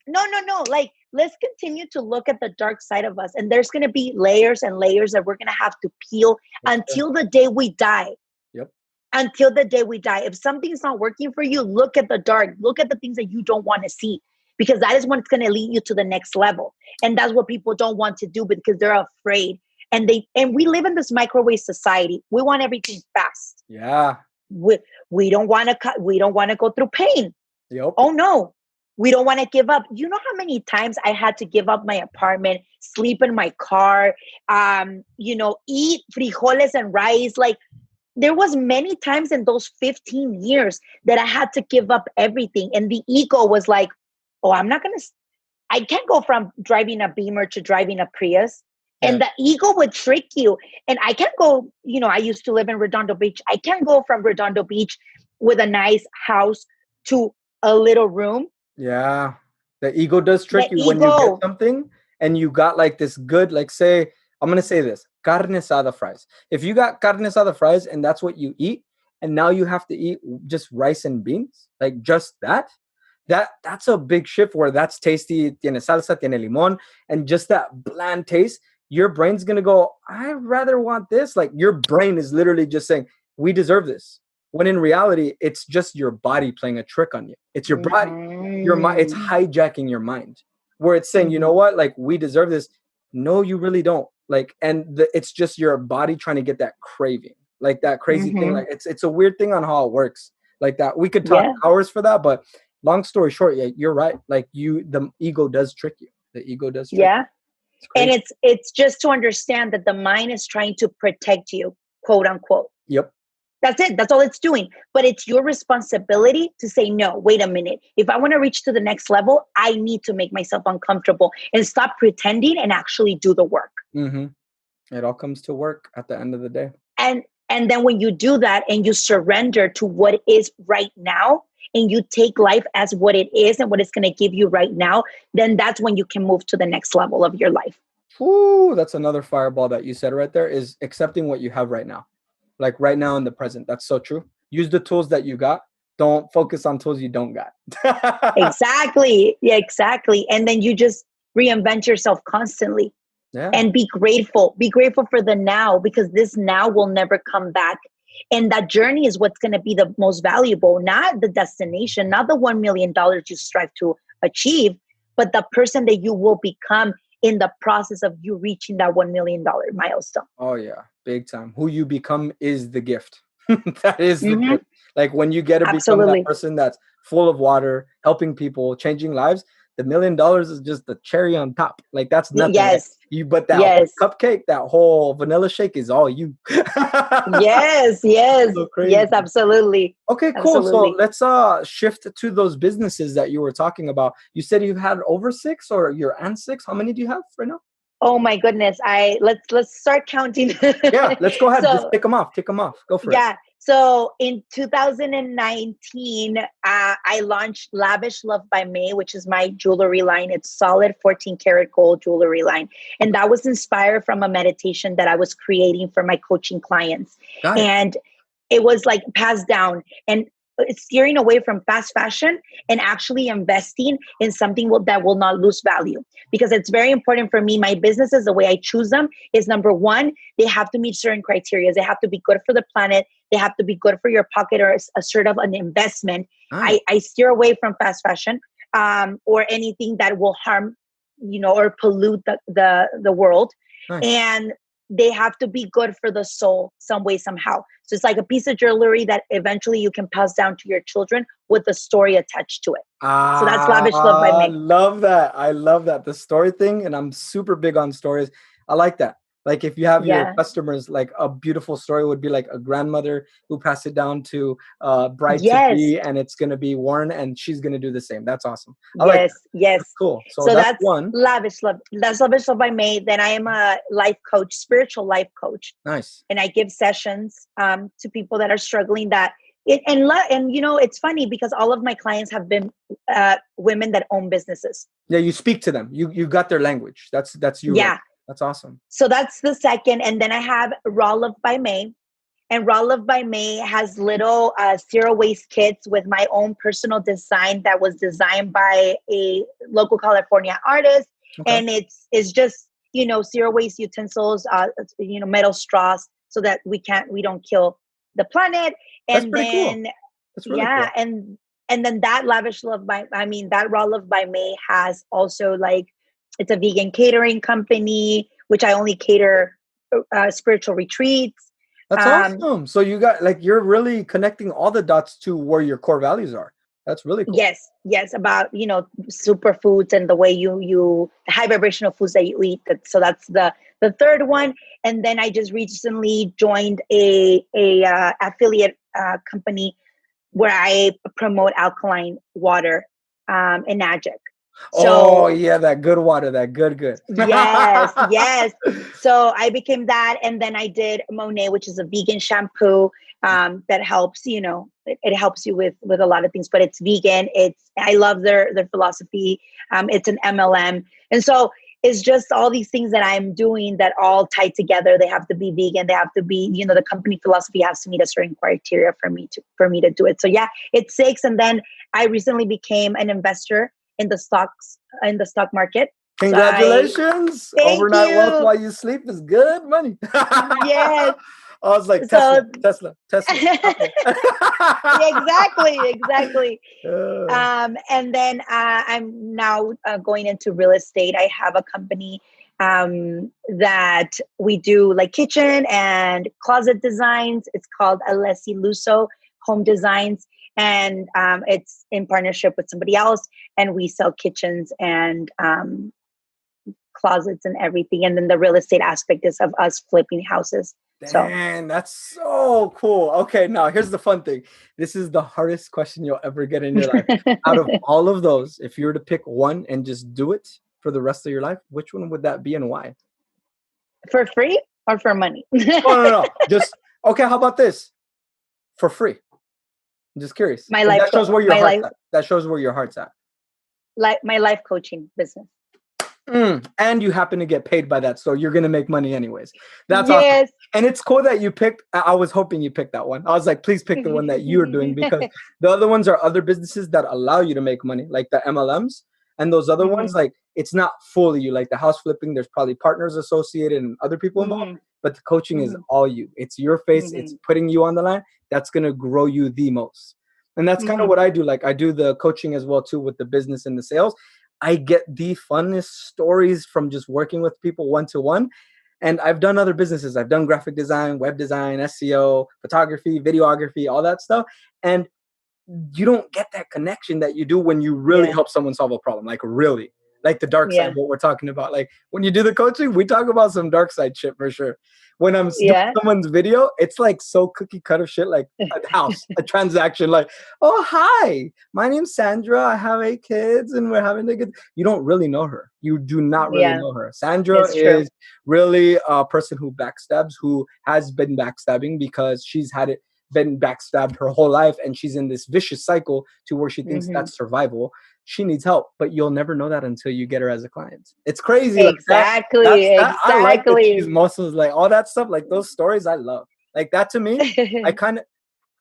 No, no, no. Like, let's continue to look at the dark side of us. And there's going to be layers and layers that we're going to have to peel until the day we die. Yep. Until the day we die. If something's not working for you, look at the dark. Look at the things that you don't want to see, because that is what's going to lead you to the next level. And that's what people don't want to do because they're afraid. And we live in this microwave society. We want everything fast. Yeah. We don't want to we don't want to go through pain. Yep. Oh no. We don't want to give up. You know how many times I had to give up my apartment, sleep in my car, eat frijoles and rice. Like, there was many times in those 15 years that I had to give up everything. And the ego was like, oh, I can't go from driving a Beamer to driving a Prius. Yeah. And the ego would trick you. And I can't go, I used to live in Redondo Beach. I can't go from Redondo Beach with a nice house to a little room. Yeah. The ego does trick The you when you get ego. something and you got like this good, like say, I'm going to say this, carne asada fries. If you got carne asada fries and that's what you eat, and now you have to eat just rice and beans, like just that's a big shift where that's tasty, tiene salsa, tiene limon, and just that bland taste, your brain's going to go, I rather want this. Like your brain is literally just saying, we deserve this. When in reality, it's just your body playing a trick on you. It's your body, your mind, it's Mm-hmm. hijacking your mind where it's saying, you know what, like we deserve this. No, you really don't. Like, and it's just your body trying to get that craving, like that crazy thing. Mm-hmm. Like it's a weird thing on how it works like that. We could talk Yeah. hours for that, but long story short, yeah, you're right. Like the ego does trick you. The ego does trick Yeah. you. It's crazy. And it's just to understand that the mind is trying to protect you, quote unquote. Yep. That's it. That's all it's doing. But it's your responsibility to say, no, wait a minute. If I want to reach to the next level, I need to make myself uncomfortable and stop pretending and actually do the work. Mm-hmm. It all comes to work at the end of the day. And then when you do that and you surrender to what is right now and you take life as what it is and what it's going to give you right now, then that's when you can move to the next level of your life. Ooh, that's another fireball that you said right there, is accepting what you have right now. Like right now in the present. That's so true. Use the tools that you got. Don't focus on tools you don't got. Exactly. Yeah, exactly. And then you just reinvent yourself constantly. Yeah. And be grateful. Be grateful for the now, because this now will never come back. And that journey is what's going to be the most valuable, not the destination, not the $1 million you strive to achieve, but the person that you will become in the process of you reaching that $1 million milestone. Oh yeah, big time. Who you become is the gift. That is the Mm-hmm. gift. Like when you get to become that Absolutely. person that's full of water, helping people, changing lives, the $1 million is just the cherry on top. Like that's nothing. Like Yes. but that whole Yes. cupcake, that whole vanilla shake is all you. Yes. Yes. So Yes. crazy. Absolutely. Okay, cool. So Absolutely. let's shift to those businesses that you were talking about. You said you've had over 6 or you're and 6. How many do you have right now? Oh my goodness. Let's start counting. Yeah, let's go ahead. Just So take them off. Take them off. Go for it. yeah. So in 2019, I launched Lavish Love by May, which is my jewelry line. It's solid 14 karat gold jewelry line. And that was inspired from a meditation that I was creating for my coaching clients. Got it. And it was like passed down, and steering away from fast fashion and actually investing in something that will not lose value. Because it's very important for me. My businesses, the way I choose them is, number one, they have to meet certain criteria. They have to be good for the planet. They have to be good for your pocket, or a sort of an investment. Nice. I steer away from fast fashion, or anything that will harm, or pollute the world. Nice. And they have to be good for the soul some way, somehow. So it's like a piece of jewelry that eventually you can pass down to your children with a story attached to it. So that's Lavish Love by I May. love that. I love that. The story thing, and I'm super big on stories. I like that. Like if you have your Yeah. customers, like a beautiful story would be like a grandmother who passed it down to bride to Yes. be, and it's gonna be worn, and she's gonna do the same. That's awesome. I like that. Yes. Yes. That's cool. So So that's that's one. Lavish Love. That's Lavish Love by May. Then I am a life coach, spiritual life coach. Nice. And I give sessions to people that are struggling. It's funny because all of my clients have been women that own businesses. Yeah, you speak to them. You got their language. That's you, right? Yeah. That's awesome. So that's the second. And then I have Raw Love by May. And Raw Love by May has little zero waste kits with my own personal design that was designed by a local California artist. Okay. And it's just, zero waste utensils, metal straws, so that we don't kill the planet. That's And pretty cool. then, That's really yeah. cool. And then that that Raw Love by May has also, like, it's a vegan catering company, which I only cater spiritual retreats. That's awesome. So you got, like, you're really connecting all the dots to where your core values are. That's really cool. Yes, about superfoods and the way you the high vibrational foods that you eat. So that's the third one. And then I just recently joined a affiliate company where I promote alkaline water in Nagic. Oh So yeah, that good water, that good. yes. So I became that, and then I did Monet, which is a vegan shampoo that helps. It helps you with a lot of things, but it's vegan. I love their philosophy. It's an MLM, and so it's just all these things that I'm doing that all tie together. They have to be vegan. They have to be, the company philosophy has to meet a certain criteria for me to do it. So yeah, it's 6, and then I recently became an investor in the stock market. Congratulations. Thank Overnight wealth you. while you sleep is good money. Yes. I was like, So Tesla. exactly. Uh, And then I'm now going into real estate. I have a company that we do like kitchen and closet designs. It's called Alessi Luso Home Designs. And it's in partnership with somebody else. And we sell kitchens and closets and everything. And then the real estate aspect is of us flipping houses. So Dang, that's so cool. Okay, now here's the fun thing. This is the hardest question you'll ever get in your life. Out of all of those, if you were to pick one and just do it for the rest of your life, which one would that be and why? for free or for money? Oh, no. Just, okay, how about this? For free. I'm just curious. My 'Cause life, that shows where your my heart's life, at. That shows where your heart's at. my life coaching business. And you happen to get paid by that, so you're gonna make money anyways. That's awesome. Yes. And it's cool that you picked. I was hoping you picked that one. I was like, please pick the one that you're doing, because the other ones are other businesses that allow you to make money, like the MLMs. And those other ones, like, it's not fully you. Like the house flipping, there's probably partners associated and other people involved. But the coaching is all you. It's your face. It's putting you on the line. That's gonna grow you the most. And that's kind of what I do. Like I do the coaching as well too, with the business and the sales. I get the funnest stories from just working with people one-to-one. And I've done other businesses. I've done graphic design, web design, SEO, photography, videography, all that stuff. And you don't get that connection that you do when you really help someone solve a problem. Like really, like the dark side, what we're talking about. Like when you do the coaching, we talk about some dark side shit for sure. When I'm doing someone's video, it's like so cookie cutter shit, like a house, a transaction, like, oh, hi, my name's Sandra. I have 8 kids and we're having a good, you don't really know her. You do not really know her. Sandra is really a person who backstabs, who has been backstabbing because she's had it, been backstabbed her whole life, and she's in this vicious cycle to where she thinks that's survival. She needs help, but you'll never know that until you get her as a client. It's crazy. Exactly. Like that. I like the cheese muscles, like all that stuff, like those stories I love. Like that to me,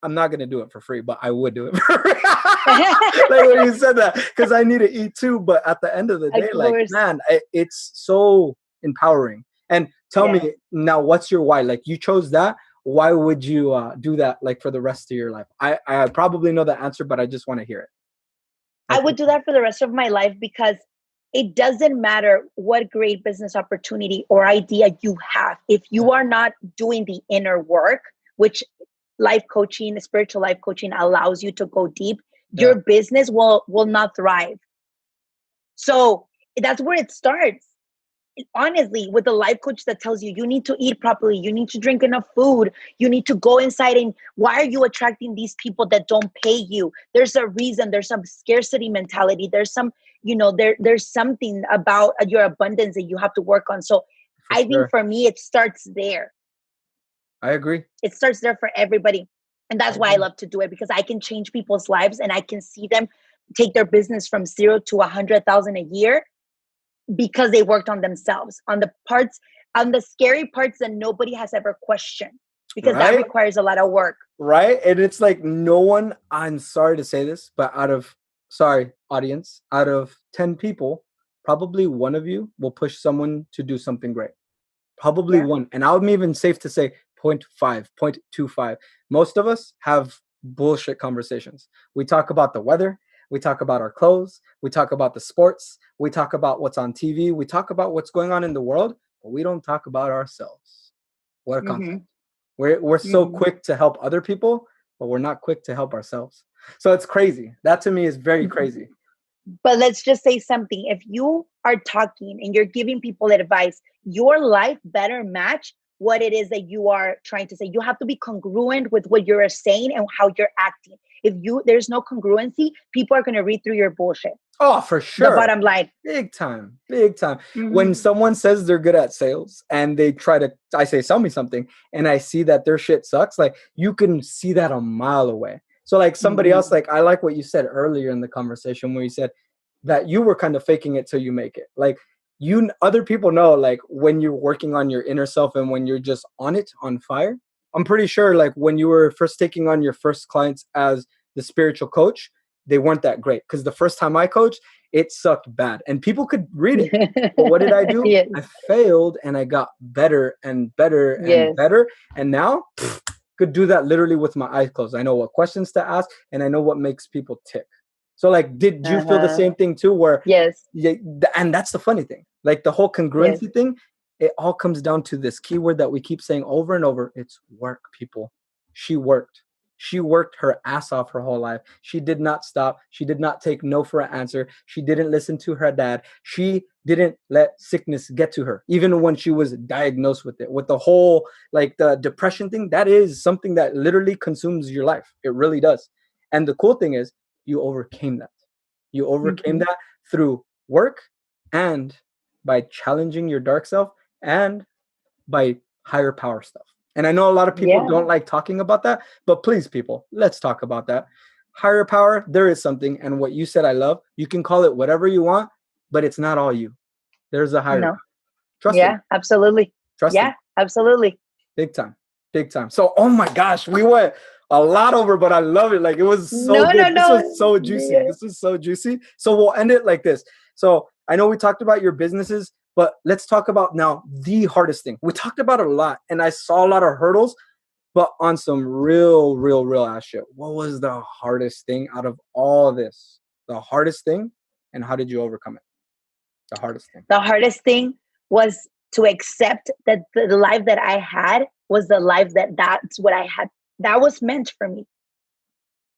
I'm not going to do it for free, but I would do it for free. Like when you said that, because I need to eat too. But at the end of the day, like, man, it's so empowering. And tell me now, what's your why? Like you chose that. Why would you do that, like, for the rest of your life? I probably know the answer, but I just want to hear it. I would do that for the rest of my life because it doesn't matter what great business opportunity or idea you have. If you are not doing the inner work, which life coaching, spiritual life coaching allows you to go deep, your business will not thrive. So that's where it starts. Honestly, with a life coach that tells you you need to eat properly, you need to drink enough food, you need to go inside, and why are you attracting these people that don't pay you? There's a reason. There's some scarcity mentality. There's some, there's something about your abundance that you have to work on. So I think for me, it starts there. I agree. It starts there for everybody. And that's why I love to do it, because I can change people's lives and I can see them take their business from 0 to 100,000 a year, because they worked on themselves, on the scary parts that nobody has ever questioned, because that requires a lot of work. Right. And it's like no one, I'm sorry to say this, but audience, out of 10 people, probably one of you will push someone to do something great. Probably one. And I'm even safe to say 0.5, 0.25. Most of us have bullshit conversations. We talk about the weather. We talk about our clothes. We talk about the sports. We talk about what's on TV. We talk about what's going on in the world, but we don't talk about ourselves. What a concept. We're so quick to help other people, but we're not quick to help ourselves. So it's crazy. That to me is very crazy. But let's just say something. If you are talking and you're giving people advice, your life better match what it is that you are trying to say. You have to be congruent with what you're saying and how you're acting. If there's no congruency, people are going to read through your bullshit. Oh, for sure. The bottom line. Big time. When someone says they're good at sales and they I say, sell me something, and I see that their shit sucks, like you can see that a mile away. So like somebody else, like I like what you said earlier in the conversation where you said that you were kind of faking it till you make it. Like other people know, like when you're working on your inner self and when you're just on fire. I'm pretty sure like when you were first taking on your first clients as the spiritual coach, they weren't that great, because the first time I coached, it sucked bad and people could read it. But what did I do? I failed and I got better and better and better. And now could do that literally with my eyes closed. I know what questions to ask and I know what makes people tick. So like, did you feel the same thing too? Where and that's the funny thing, like the whole congruency thing, it all comes down to this keyword that we keep saying over and over. It's work, people. She worked her ass off her whole life. She did not stop. She did not take no for an answer. She didn't listen to her dad. She didn't let sickness get to her, even when she was diagnosed with it, with the whole, like the depression thing. That is something that literally consumes your life. It really does. And the cool thing is, you overcame that. You overcame that through work and by challenging your dark self and by higher power stuff. And I know a lot of people don't like talking about that, but please, people, let's talk about that. Higher power, there is something. And what you said, I love. You can call it whatever you want, but it's not all you. There's a higher No. God. Trust him. Yeah, absolutely. Trust him. Yeah, absolutely. Big time. Big time. So, oh my gosh, we went a lot over, but I love it. Like, it was so No, no, good. This no. was so juicy. Yeah. This was so juicy. So we'll end it like this. So I know we talked about your businesses, but let's talk about now the hardest thing. We talked about it a lot, and I saw a lot of hurdles, but on some real ass shit. What was the hardest thing out of all this? The hardest thing, and how did you overcome it? The hardest thing. The hardest thing was to accept that the life that I had was the life that's what I had. That was meant for me.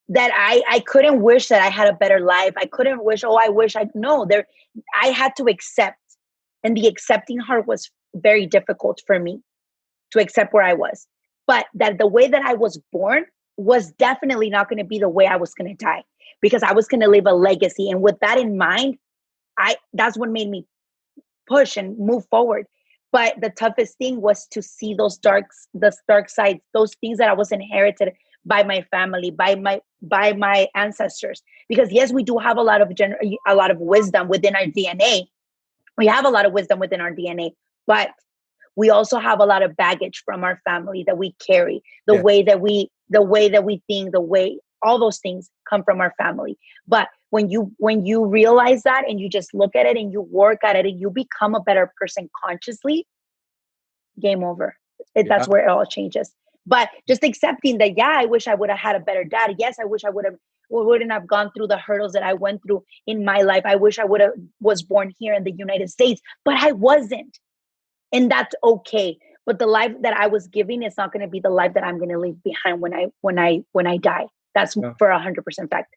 That I couldn't wish that I had a better life. I couldn't wish, oh, I wish I, no, there, I had to accept. And the accepting part was very difficult for me to accept where I was. But that the way that I was born was definitely not going to be the way I was going to die, because I was going to leave a legacy. And with that in mind, that's what made me push and move forward. But the toughest thing was to see the dark sides, those things that I was inherited by my family, by my ancestors. Because yes, we do have a lot of wisdom within our DNA. We have a lot of wisdom within our DNA, but we also have a lot of baggage from our family that we carry. The way that we think, all those things come from our family. But when you realize that and you just look at it and you work at it and you become a better person consciously, game over. That's where it all changes. But just accepting that, yeah, I wish I would have had a better dad. Yes, I wish I wouldn't have gone through the hurdles that I went through in my life. I wish I was born here in the United States, but I wasn't. And that's okay. But the life that I was giving is not going to be the life that I'm going to leave behind when I die. That's for 100% fact.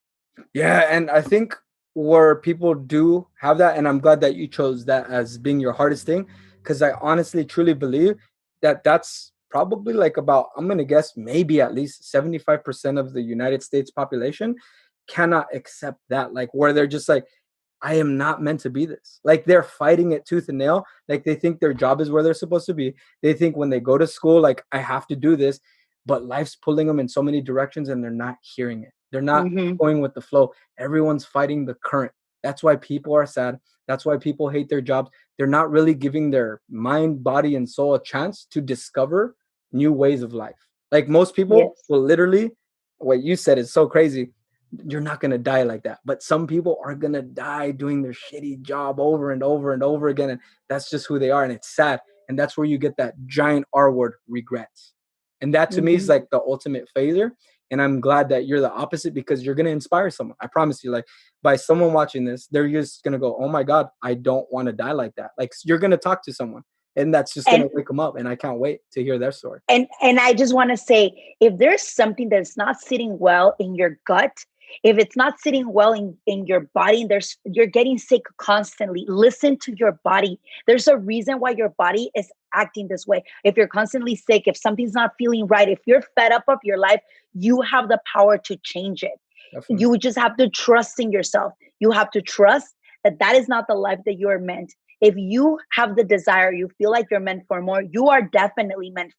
Yeah, and I think where people do have that, and I'm glad that you chose that as being your hardest thing, because I honestly truly believe that that's probably like about, I'm going to guess, maybe at least 75% of the United States population cannot accept that. Like, where they're just like, I am not meant to be this. Like, they're fighting it tooth and nail. Like, they think their job is where they're supposed to be. They think when they go to school, like, I have to do this, but life's pulling them in so many directions and they're not hearing it. They're not going with the flow. Everyone's fighting the current. That's why people are sad. That's why people hate their jobs. They're not really giving their mind, body, and soul a chance to discover new ways of life. Like, most people will literally, what you said is so crazy. You're not going to die like that. But some people are going to die doing their shitty job over and over and over again. And that's just who they are. And it's sad. And that's where you get that giant R word, regrets. And that to me is like the ultimate failure. And I'm glad that you're the opposite, because you're going to inspire someone. I promise you, like, by someone watching this, they're just going to go, oh my God, I don't want to die like that. Like, you're going to talk to someone and that's just going to wake them up. And I can't wait to hear their story. And I just want to say, if there's something that's not sitting well in your gut, if it's not sitting well in your body, you're getting sick constantly, listen to your body. There's a reason why your body is acting this way. If you're constantly sick, if something's not feeling right, if you're fed up of your life, you have the power to change it. Definitely. You just have to trust in yourself. You have to trust that is not the life that you are meant. If you have the desire, you feel like you're meant for more, you are definitely meant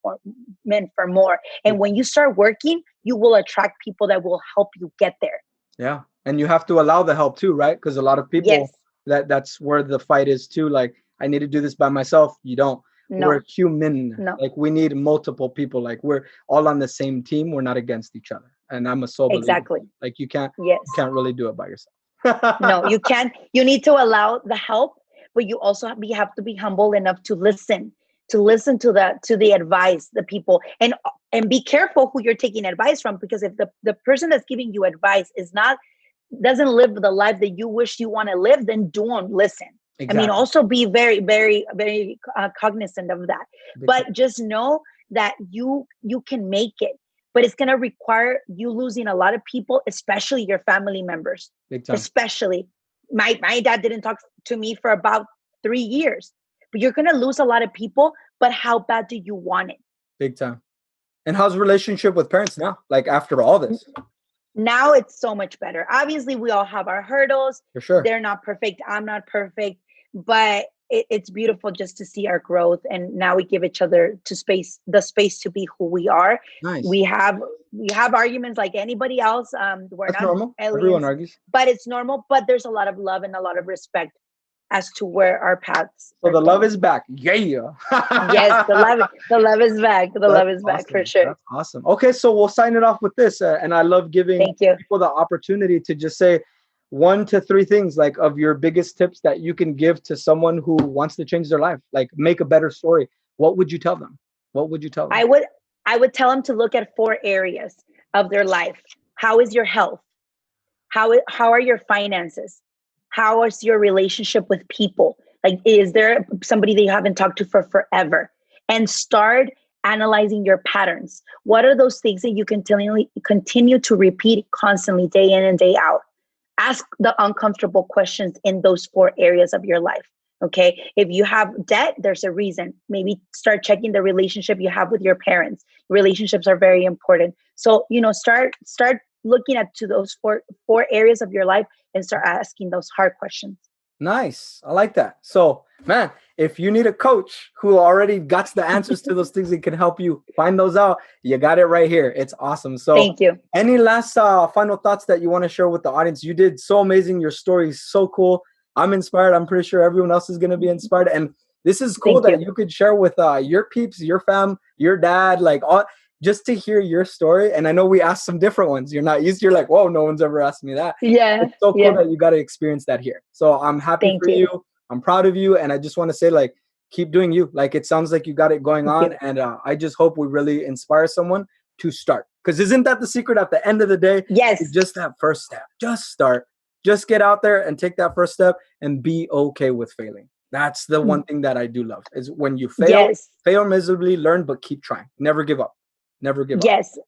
for more. And when you start working, you will attract people that will help you get there. Yeah. And you have to allow the help too, right? Because a lot of people, that's where the fight is too. Like, I need to do this by myself. You don't. No. We're human. No. Like, we need multiple people. Like, we're all on the same team. We're not against each other. And I'm a soul believer. Exactly. Like, you can't really do it by yourself. No, you can't. You need to allow the help, but you also have to be humble enough to listen to the advice, the people, and be careful who you're taking advice from, because if the person that's giving you advice doesn't live the life that you wish you want to live, then don't listen. Exactly. I mean, also be very, very, very cognizant of that. But just know that you can make it, but it's going to require you losing a lot of people, especially your family members. Especially my dad didn't talk to me for about 3 years, but you're going to lose a lot of people. But how bad do you want it? Big time. And how's the relationship with parents now? Like, after all this? Now it's so much better. Obviously, we all have our hurdles. For sure. They're not perfect. I'm not perfect, but it's beautiful just to see our growth. And now we give each other the space to be who we are. Nice. We have arguments like anybody else. We're That's not normal. aliens, everyone argues. but it's normal. But there's a lot of love and a lot of respect as to where our paths So are the love going. is back. Yeah. Yes, the love is back. The love is back for sure. That's awesome. Okay, so we'll sign it off with this. And I love giving Thank you. people the opportunity to just say 1 to 3 things like of your biggest tips that you can give to someone who wants to change their life, like make a better story. What would you tell them? What would you tell them? I would tell them to look at 4 areas of their life. How is your health? How are your finances? How is your relationship with people? Like, is there somebody that you haven't talked to for forever? And start analyzing your patterns. What are those things that you continue to repeat constantly, day in and day out? Ask the uncomfortable questions in those 4 areas of your life. Okay. If you have debt, there's a reason. Maybe start checking the relationship you have with your parents. Relationships are very important. So, start looking at to those four areas of your life and start asking those hard questions. Nice. I like that. So, man, if you need a coach who already got the answers to those things and can help you find those out, you got it right here. It's awesome. So, thank you. Any last final thoughts that you want to share with the audience? You did so amazing. Your story is so cool. I'm inspired. I'm pretty sure everyone else is going to be inspired. And this is cool that you could share with your peeps, your fam, your dad, like all, just to hear your story. And I know we asked some different ones. You're not used. You're like, whoa, no one's ever asked me that. Yeah. It's so cool that you got to experience that here. So I'm happy for you. I'm proud of you. And I just want to say, like, keep doing you. Like, it sounds like you got it going on. And I just hope we really inspire someone to start. Because isn't that the secret at the end of the day? Yes. Just that first step. Just start. Just get out there and take that first step and be okay with failing. That's the one thing that I do love is when you fail, fail miserably, learn, but keep trying. Never give up. Never give up. Yes.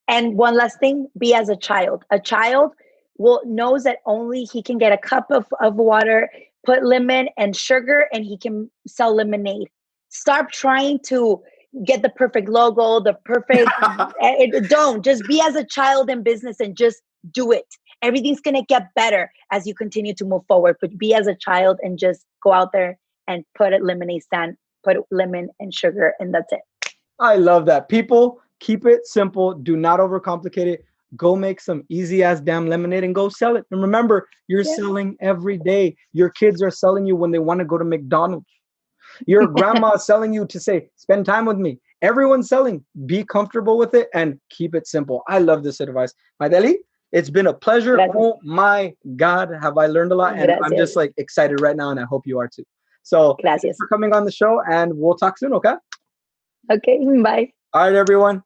And one last thing, be as a child. A child knows that only he can get a cup of water, put lemon and sugar, and he can sell lemonade. Stop trying to get the perfect logo, the perfect, don't. Just be as a child in business and just do it. Everything's going to get better as you continue to move forward. But be as a child and just go out there and put a lemonade stand, put lemon and sugar, and that's it. I love that. People, keep it simple. Do not overcomplicate it. Go make some easy ass damn lemonade and go sell it. And remember, you're selling every day. Your kids are selling you when they want to go to McDonald's. Your grandma is selling you to say, spend time with me. Everyone's selling. Be comfortable with it and keep it simple. I love this advice. Maydelli, it's been a pleasure. Gracias. Oh my God, have I learned a lot. And I'm just like excited right now and I hope you are too. So thanks for coming on the show and we'll talk soon, okay? Okay, bye. All right, everyone.